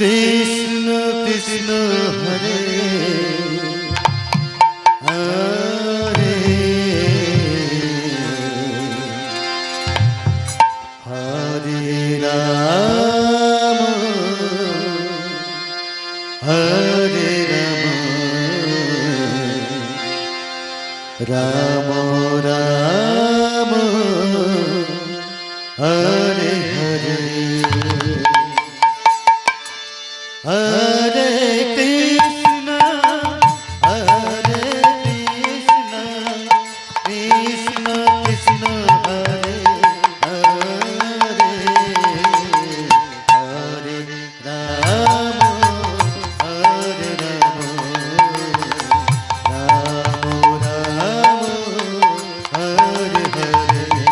Krishna Krishna Hare Hare Hare Ram Hare Ram Ram Ram Hare Hare Hare Krishna, Hare Krishna, Krishna Krishna Hare Hare, Hare Rama, Hare Rama, Rama Rama, Hare Hare.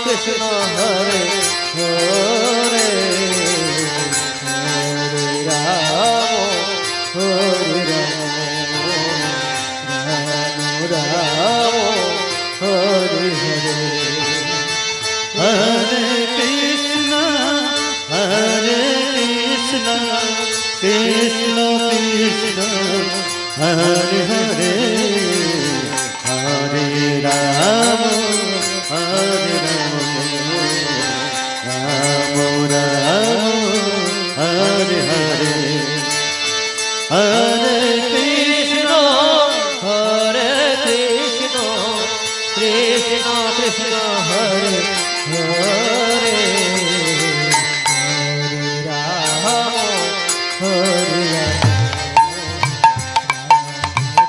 Krishna Hare Hare Hare Rama Hare Rama Rama Hare Hare Hare Krishna Krishna Krishna Hare Hare Hare Rama Hare Rama Rama Rama Hare Hare Hare Krishna Krishna Krishna Hare Hare Hare Rama Hare Rama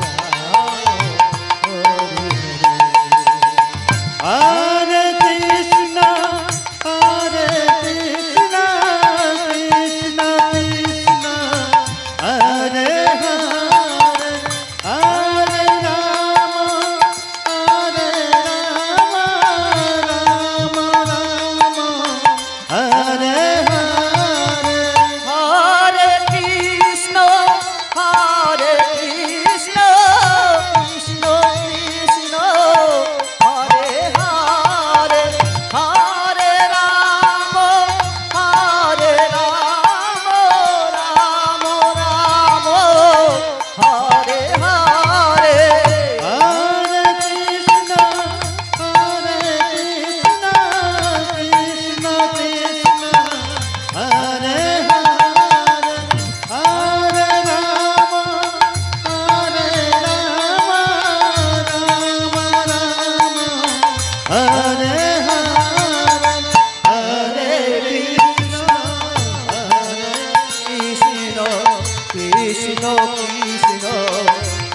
Krishna Krishna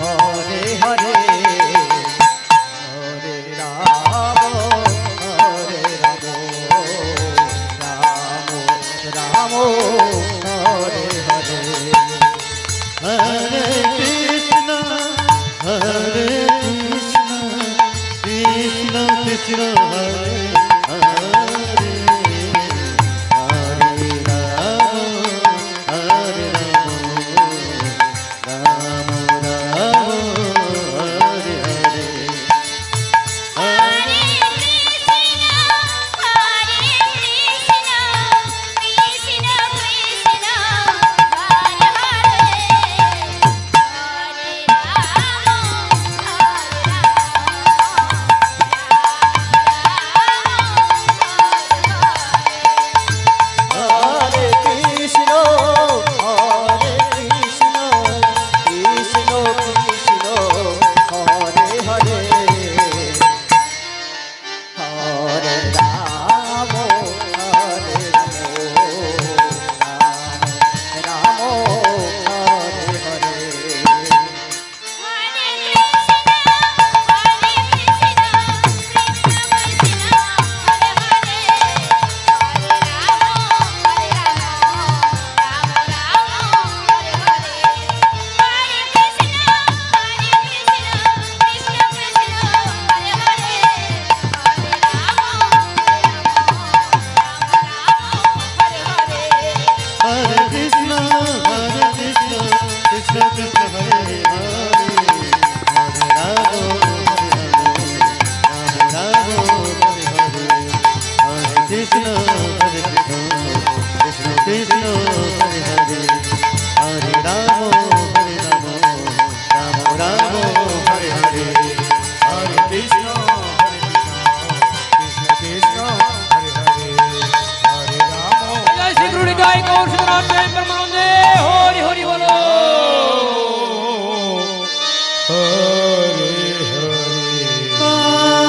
Hare Hare Hare Ram Hare Ram Ram Ram Hare Hare Hare Krishna, Hare Krishna, Krishna Krishna, Hare Hare, Hare Rama, Hare Rama, Rama Rama, Hare Hare. Hare Krishna, Hare Krishna, Krishna Krishna, Hare Hare, Hare Rama, Hare Krishna Hare Krishna Krishna Krishna Hare Hare Hare Ram Hare Ram Ram Hare Hare Hare Krishna, Hare Krishna, Krishna Krishna, Hare Hare, Hare Rama, Hare Rama, Rama Rama, Hare Hare, Hare Krishna, Hare Krishna, Krishna Krishna, Hare Hare, Hare Rama, Hare Rama, Rama Rama, Hare Hare. Hare Krishna, Hare Krishna, Krishna Krishna, Hare Hare, Hare Rama, Hare Rama, Rama Rama, Hare Hare, Hare Krishna, Hare Krishna, Krishna Krishna, Hare Hare, Hare Rama, Hare Rama, Rama Rama, Hare Hare, Hare Krishna, Hare Krishna, Krishna Krishna, Hare Hare, Hare Rama. Jai Shri Guru Nitai Gaur Siddhnath Jai Parmanand